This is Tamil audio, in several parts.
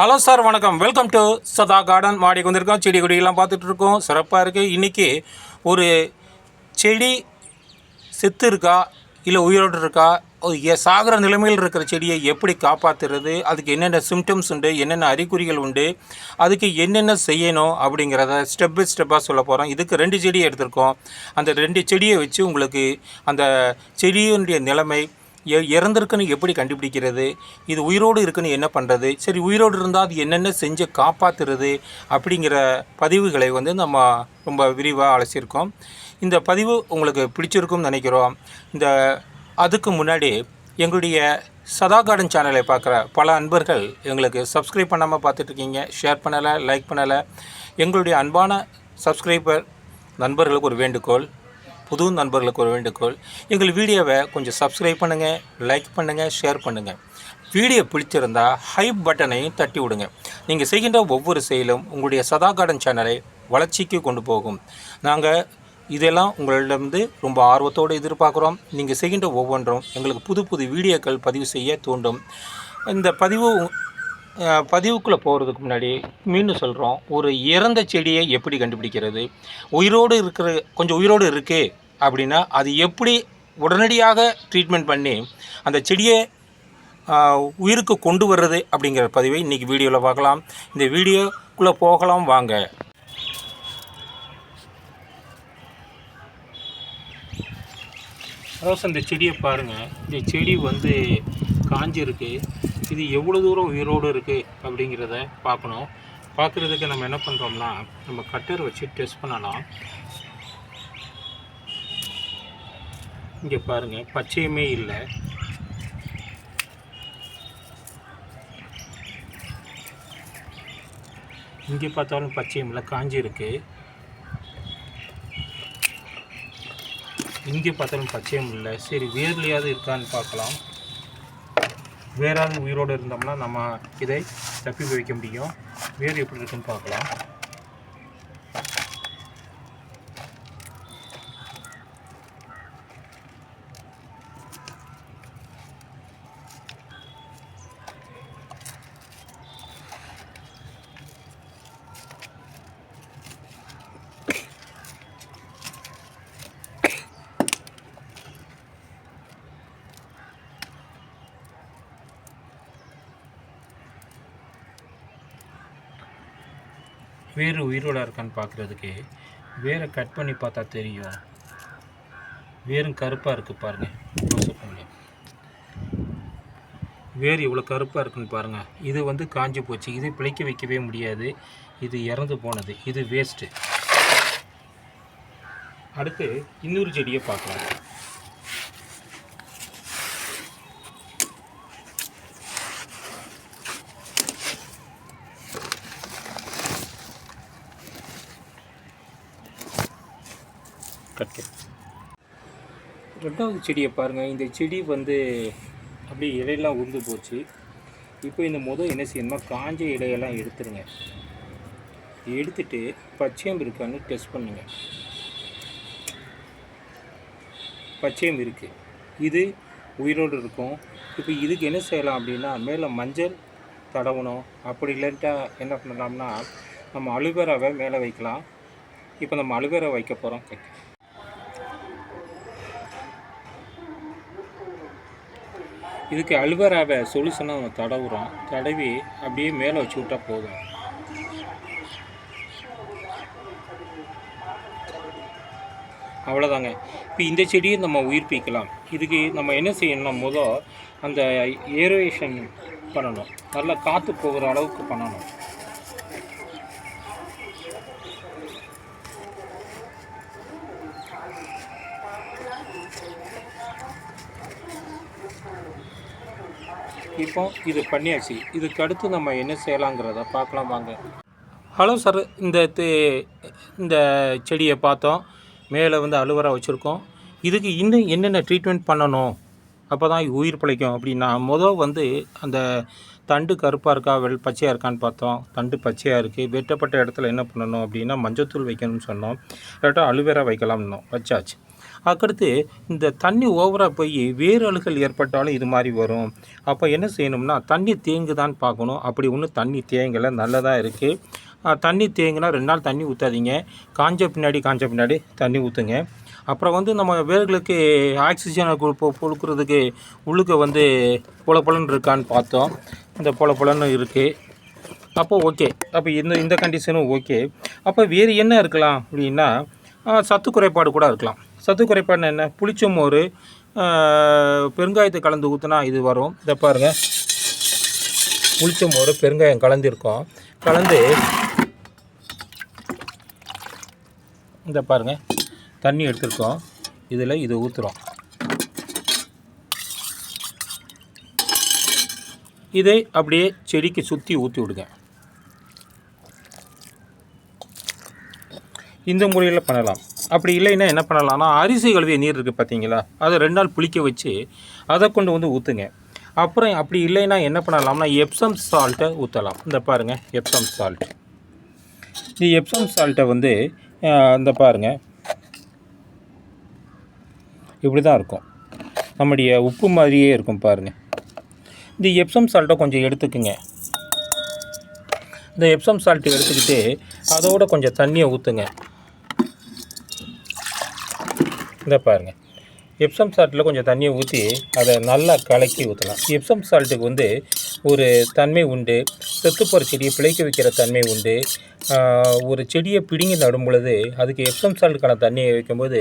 ஹலோ சார், வணக்கம். வெல்கம் டு சதா கார்டன். மாடிக்கு வந்திருக்கோம். செடி கொடியெல்லாம் பார்த்துட்ருக்கோம். சிறப்பாக இருக்குது. இன்றைக்கி ஒரு செடி செத்து இருக்கா இல்லை உயிரோடு இருக்கா, சாகிற நிலைமையில் இருக்கிற செடியை எப்படி காப்பாற்றுறது, அதுக்கு என்னென்ன சிம்டம்ஸ் உண்டு, என்னென்ன அறிகுறிகள் உண்டு, அதுக்கு என்னென்ன செய்யணும் அப்படிங்கிறத ஸ்டெப் பை ஸ்டெப்பாக சொல்ல போகிறோம். இதுக்கு 2 செடியை எடுத்திருக்கோம். அந்த 2 செடியை வச்சு உங்களுக்கு அந்த செடியினுடைய நிலைமை இறந்துருக்குன்னு எப்படி கண்டுபிடிக்கிறது, இது உயிரோடு இருக்குன்னு என்ன பண்ணுறது, சரி உயிரோடு இருந்தால் அது என்னென்ன செஞ்சு காப்பாற்றுறது அப்படிங்கிற பதிவுகளை நம்ம ரொம்ப விரிவாக அலசியிருக்கோம். இந்த பதிவு உங்களுக்கு பிடிச்சிருக்கும்னு நினைக்கிறோம். அதுக்கு முன்னாடி எங்களுடைய சதா கார்டன் சேனலை பார்க்குற பல அன்பர்கள் எங்களுக்கு சப்ஸ்கிரைப் பண்ணாமல் பார்த்துட்ருக்கீங்க, ஷேர் பண்ணலை, லைக் பண்ணலை. எங்களுடைய அன்பான சப்ஸ்கிரைபர் நண்பர்களுக்கு ஒரு வேண்டுகோள், புது நண்பர்களுக்கு ஒரு வேண்டுகோள், எங்கள் வீடியோவை கொஞ்சம் சப்ஸ்கிரைப் பண்ணுங்கள், லைக் பண்ணுங்கள், ஷேர் பண்ணுங்கள். வீடியோ பிடிச்சிருந்தால் ஹைப் பட்டனையும் தட்டி விடுங்க. நீங்கள் செய்கின்ற ஒவ்வொரு செயலும் உங்களுடைய சதா கார்டன் சேனலை வளர்ச்சிக்கு கொண்டு போகும். நாங்கள் இதெல்லாம் உங்களிடமிருந்து ரொம்ப ஆர்வத்தோடு எதிர்பார்க்குறோம். நீங்கள் செய்கின்ற ஒவ்வொன்றும் எங்களுக்கு புது புது வீடியோக்கள் பதிவு செய்ய தூண்டும். இந்த பதிவுக்குள்ளே போகிறதுக்கு முன்னாடி மீண்டும் சொல்கிறோம், ஒரு இறந்த செடியை எப்படி கண்டுபிடிக்கிறது, கொஞ்சம் உயிரோடு இருக்குது அப்படின்னா அது எப்படி உடனடியாக ட்ரீட்மெண்ட் பண்ணி அந்த செடியை உயிருக்கு கொண்டு வர்றது அப்படிங்கிற பதிவை இன்றைக்கி வீடியோவில் பார்க்கலாம். இந்த வீடியோக்குள்ளே போகலாம் வாங்க. ரோஸ், இந்த செடியை பாருங்கள். இந்த செடி காஞ்சிருக்கு. இது எவ்வளோ தூரம் உயிரோடு இருக்குது அப்படிங்கிறத பார்க்கணும். பார்க்குறதுக்கு நம்ம என்ன பண்ணுறோம்னா, நம்ம கட்டர் வச்சு டெஸ்ட் பண்ணலாம். இங்கே பாருங்கள், பச்சையுமே இல்லை. இங்கே பார்த்தாலும் பச்சையும் இல்லை, காஞ்சிருக்கு. இங்கே பார்த்தாலும் பச்சையும் இல்லை. சரி, வேர்லையாவது இருக்கான்னு பார்க்கலாம். வேறாவது உயிரோடு இருந்தோம்னா நம்ம இதை தப்பி வைக்க முடியும். வேர் எப்படி இருக்குன்னு பார்க்கலாம். வேறு உயிரோட இருக்கான்னு பார்க்குறதுக்கு வேரை கட் பண்ணி பார்த்தா தெரியும். வேரும் கருப்பாக இருக்குது பாருங்கள். வேர் இவ்வளோ கருப்பாக இருக்குன்னு பாருங்கள். இது காஞ்சி போச்சு. இது பிழைக்க வைக்கவே முடியாது. இது இறந்து போனது. இது வேஸ்ட்டு. அடுத்து இன்னொரு செடியை பார்க்கலாம். ரெண்டாவது செடியை பாருங்கள். இந்த செடி அப்படியே இலையெல்லாம் உருந்து போச்சு. இப்போ இந்த என்ன செய்யணும்னா, காஞ்ச இலையெல்லாம் எடுத்துருங்க. எடுத்துட்டு பச்சையம் இருக்கான்னு டெஸ்ட் பண்ணுங்க. பச்சையம் இருக்குது, இது உயிரோடு இருக்கும். இப்போ இதுக்கு என்ன செய்யலாம் அப்படின்னா, மேலே மஞ்சள் தடவணும். அப்படி இல்லைன்ட்டா என்ன பண்ணலாம்னா, நம்ம அலுவேராவை மேலே வைக்கலாம். இப்போ நம்ம அலுவேரா வைக்க போகிறோம். இதுக்கு அலுவேராவை சொல்யூஷனாக நம்ம தடவுறோம். தடவி அப்படியே மேலே வச்சு விட்டால் போதும். அவ்வளோதாங்க. இப்போ இந்த செடியை நம்ம உயிர்ப்பிக்கலாம். இதுக்கு நம்ம என்ன செய்யணும்னா, அந்த ஏரோவேஷன் பண்ணணும். நல்லா காற்று போகிற அளவுக்கு பண்ணணும். இப்போ இது பண்ணியாச்சு. இதுக்கு அடுத்து நம்ம என்ன செய்யலாங்கிறத பார்க்கலாம் வாங்க. ஹலோ சார், இந்த செடியை பார்த்தோம். மேலே அலுவேரா வச்சுருக்கோம். இதுக்கு இன்னும் என்னென்ன ட்ரீட்மெண்ட் பண்ணணும், அப்போ தான் உயிர் பிழைக்கும் அப்படின்னா, அந்த தண்டு கருப்பாக இருக்கா பச்சையாக இருக்கான்னு பார்த்தோம். தண்டு பச்சையாக இருக்குது. வெட்டப்பட்ட இடத்துல என்ன பண்ணணும் அப்படின்னா, மஞ்சத்தூள் வைக்கணும்னு சொன்னோம். இல்லாட்டா அலுவேரா வைக்கலாம்னோம். வச்சாச்சு. அதுக்கடுத்து இந்த தண்ணி ஓவராக போய் வேரழுகள் ஏற்பட்டாலும் இது மாதிரி வரும். அப்போ என்ன செய்யணும்னா தண்ணி தேங்குதான்னு பார்க்கணும். அப்படி ஒன்றும் தண்ணி தேங்கலை, நல்லதாக இருக்குது. தண்ணி தேங்குனா 2 நாள் தண்ணி ஊற்றாதீங்க. காஞ்ச பின்னாடி தண்ணி ஊற்றுங்க. அப்புறம் வந்து நம்ம வேர்களுக்கு ஆக்சிஜனை கொடுக்குறதுக்கு உள்ளுக்கு வந்து பொலன்னு இருக்கான்னு பார்த்தோம். இந்த பொலன்னு இருக்குது. அப்போ ஓகே. அப்போ இந்த கண்டிஷனும் ஓகே. அப்போ வேறு என்ன இருக்கலாம் அப்படின்னா சத்து குறைபாடு கூட இருக்கலாம். சத்து குறைபாடுனா என்ன? புளிச்ச மோர் பெருங்காயத்தை கலந்து ஊற்றினா இது வரும். இதை பாருங்கள், புளிச்ச மோர் பெருங்காயம் கலந்துருக்கோம். கலந்து இந்த பாருங்கள் தண்ணி எடுத்துருக்கோம். இதில் இது ஊற்றுறோம். இதை அப்படியே செடிக்கு சுற்றி ஊற்றி விடுங்க. இந்த முறையில் பண்ணலாம். அப்படி இல்லைன்னா என்ன பண்ணலாம்னா அரிசி கழுவிய நீர் இருக்குது பார்த்தீங்களா, அதை 2 நாள் புளிக்க வச்சு அதை கொண்டு வந்து ஊற்றுங்க. அப்புறம் அப்படி இல்லைன்னா என்ன பண்ணலாம்னா எப்சம் சால்ட்டை ஊற்றலாம். இந்த பாருங்கள் எப்சம் சால்ட். இந்த எப்சம் சால்ட்டை வந்து இந்த பாருங்கள் இப்படி தான் இருக்கும். நம்முடைய உப்பு மாதிரியே இருக்கும் பாருங்கள். இந்த எப்சம் சால்ட்டை கொஞ்சம் எடுத்துக்குங்க. இந்த எப்சம் சால்ட்டு எடுத்துக்கிட்டு அதோட கொஞ்சம் தண்ணியை ஊற்றுங்க. இந்த பாருங்கள் எப்சம் சால்ட்டில் கொஞ்சம் தண்ணியை ஊற்றி அதை நல்லா கலக்கி ஊற்றலாம். எப்சம் சால்ட்டுக்கு வந்து ஒரு தன்மை உண்டு. செத்துப்போகிற செடியை பிழைக்க வைக்கிற தன்மை உண்டு. ஒரு செடியை பிடுங்கி நடும் பொழுது அதுக்கு எப்சம் சால்ட்டுக்கான தண்ணியை வைக்கும்போது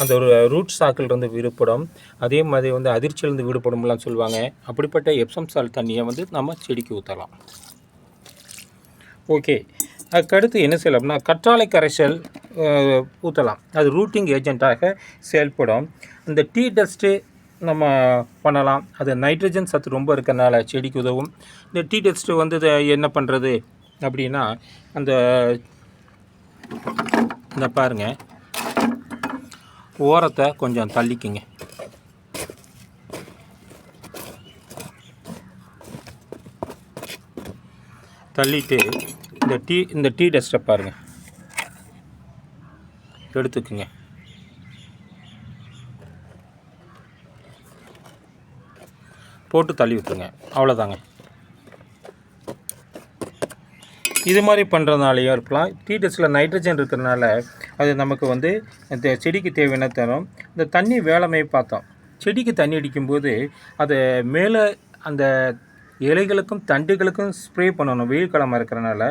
அந்த ஒரு ரூட் சாக்கிலிருந்து விடுபடும். அதே மாதிரி வந்து அதிர்ச்சியிலிருந்து விடுபடும்லாம் சொல்லுவாங்க. அப்படிப்பட்ட எப்சம் சால்ட் தண்ணியை வந்து நம்ம செடிக்கு ஊற்றலாம். ஓகே. அதுக்கடுத்து என்ன செய்யலாம்னா கற்றாழை கரைசல் ஊற்றலாம். அது ரூட்டிங் ஏஜெண்ட்டாக செயல்படும். இந்த டீ டஸ்ட்டு நம்ம பண்ணலாம். அது நைட்ரஜன் சத்து ரொம்ப இருக்கிறனால செடிக்கு உதவும். இந்த டீ டஸ்ட்டு வந்து என்ன பண்ணுறது அப்படின்னா இந்த பாருங்கள் ஓரத்தை கொஞ்சம் தள்ளிக்குங்க. தள்ளிட்டு இந்த டீ டஸ்ட்டை பாருங்கள் எடுத்துக்குங்க. போட்டு தள்ளி விட்டுருங்க. அவ்வளோதாங்க. இது மாதிரி பண்ணுறதுனாலையும் இருக்கலாம். டீ டஸ்ட்டில் நைட்ரஜன் இருக்கிறதுனால அது நமக்கு வந்து இந்த செடிக்கு தேவையான தரும். இந்த தண்ணி வேலைமை பார்த்தோம். செடிக்கு தண்ணி அடிக்கும்போது அதை மேலே அந்த இலைகளுக்கும் தண்டுகளுக்கும் ஸ்ப்ரே பண்ணணும், வெயில் காலமாக இருக்கிறனால.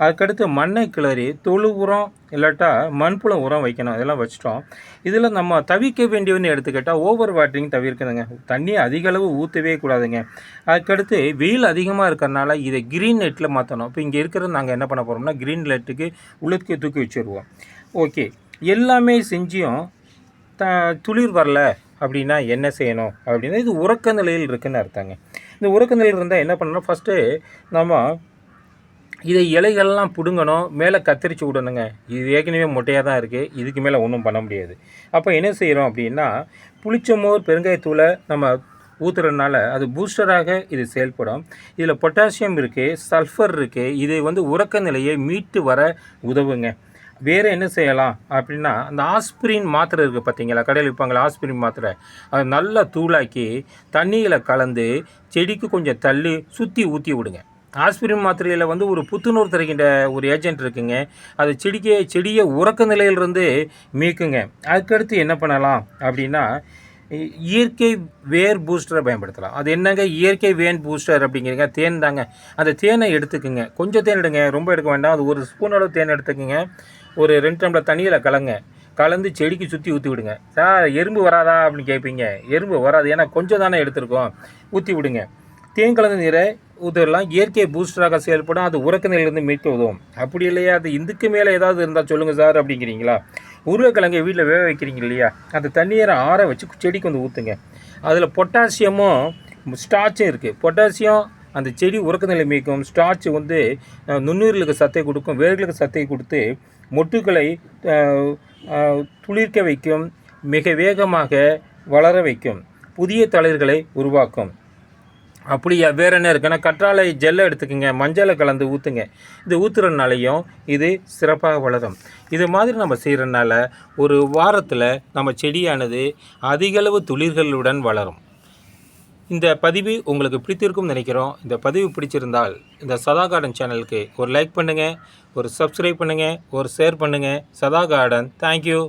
அதுக்கடுத்து மண்ணை கிளறி தொழு உரம் இல்லாட்டா மண்புழு உரம் வைக்கணும். இதெல்லாம் வச்சிட்டோம். இதில் நம்ம தவிர்க்க வேண்டியவன்னு எடுத்துக்கிட்டால் ஓவர் வாட்டரிங் தவிர்க்கணுங்க. தண்ணி அதிக அளவு ஊற்றவே கூடாதுங்க. அதுக்கடுத்து வெயில் அதிகமாக இருக்கிறனால இதை க்ரீன் நெட்டில் மாற்றணும். இப்போ இங்கே இருக்கிறது நாங்கள் என்ன பண்ண போகிறோம்னா க்ரீன் நெட்டுக்கு உள்ளுக்கு தூக்கி வச்சுருவோம். ஓகே. எல்லாமே செஞ்சியும் துளிர் வரல அப்படின்னா என்ன செய்யணும் அப்படின்னா இது உறக்க நிலையில் இருக்குதுன்னு அர்த்தங்க. இந்த உறக்க நிலையில் இருந்தால் என்ன பண்ணணும், ஃபஸ்ட்டு நம்ம இதை இலைகள்லாம் பிடுங்கணும், மேலே கத்தரிச்சு விடணுங்க. இது ஏற்கனவே மொட்டையாக தான் இருக்குது, இதுக்கு மேலே ஒன்றும் பண்ண முடியாது. அப்போ என்ன செய்கிறோம் அப்படின்னா புளிச்ச மோர் பெருங்காயத்தூளை நம்ம ஊற்றுறதுனால அது பூஸ்டராக இது செயல்படும். இதில் பொட்டாசியம் இருக்குது, சல்ஃபர் இருக்குது. இது வந்து உறக்க நிலையை மீட்டு வர உதவுங்க. வேறு என்ன செய்யலாம் அப்படின்னா அந்த ஆஸ்பிரின் மாத்திரை இருக்குது பார்த்தீங்களா, கடையில் விற்பாங்களா ஆஸ்பிரின் மாத்திரை, அதை நல்லா தூளாக்கி தண்ணியில் கலந்து செடிக்கு கொஞ்சம் தள்ளி சுற்றி ஊற்றி விடுங்க. ஆஸ்பிரின் மாத்திரையில் வந்து ஒரு புத்துணர்வு தருகின்ற ஒரு ஏஜென்ட் இருக்குங்க. அது செடியை உறக்க நிலையிலிருந்து மீக்குங்க. அதுக்கடுத்து என்ன பண்ணலாம் அப்படின்னா இயற்கை வேர் பூஸ்டரை பயன்படுத்தலாம். அது என்னங்க இயற்கை வேர் பூஸ்டர் அப்படிங்கிறீங்க? தேன் தாங்க. அந்த தேனை எடுத்துக்குங்க. கொஞ்சம் தேன் எடுங்க, ரொம்ப எடுக்க வேண்டாம். அது 1 ஸ்பூன் அளவு தேன் எடுத்துக்குங்க. ஒரு 2 டம்ளர் தண்ணியில் கலந்து செடிக்கு சுற்றி ஊற்றி விடுங்க. சார் எறும்பு வராதா அப்படின்னு கேட்பீங்க. எறும்பு வராது, ஏன்னா கொஞ்சம் தானே எடுத்துருக்கோம். ஊற்றி விடுங்க. தேன் கலந்த நீரை ஊற்றலாம். இயற்கை பூஸ்டராக செயல்படும். அது உறக்க நிலையிலிருந்து மீட்க உதவும். அப்படி இல்லையா அது இதுக்கு மேலே ஏதாவது இருந்தால் சொல்லுங்கள் சார் அப்படிங்கிறீங்களா? உருளைக்கிழங்கை வீட்டில் வேக வைக்கிறீங்க இல்லையா, அந்த தண்ணீரை ஆற வச்சு செடிக்கு வந்து ஊற்றுங்க. அதில் பொட்டாசியமும் ஸ்டார்ச்சும் இருக்குது. பொட்டாசியம் அந்த செடி உறக்க நிலை மீட்கும். ஸ்டார்ச் வந்து நுண்ணுயிர்களுக்கு சத்தை கொடுக்கும், வேர்களுக்கு சத்தை கொடுத்து மொட்டுக்களை துளிர்க்க வைக்கும், மிக வேகமாக வளர வைக்கும், புதிய தளிர்களை உருவாக்கும். அப்படியா? வேறு என்ன இருக்குன்னா, கற்றாழை ஜெல்லை எடுத்துக்கோங்க, மஞ்சளை கலந்து ஊற்றுங்க. இது ஊற்றுறதுனாலையும் இது சிறப்பாக வளரும். இது மாதிரி நம்ம செய்கிறனால ஒரு வாரத்தில் நம்ம செடியானது அதிகளவு துளிர்களுடன் வளரும். இந்த பதிவு உங்களுக்கு பிடித்திருக்கும்னு நினைக்கிறோம். இந்த பதிவு பிடிச்சிருந்தால் இந்த சதா கார்டன் சேனலுக்கு ஒரு லைக் பண்ணுங்கள், ஒரு சப்ஸ்கிரைப் பண்ணுங்கள், ஒரு ஷேர் பண்ணுங்கள். சதா கார்டன், தேங்க்யூ.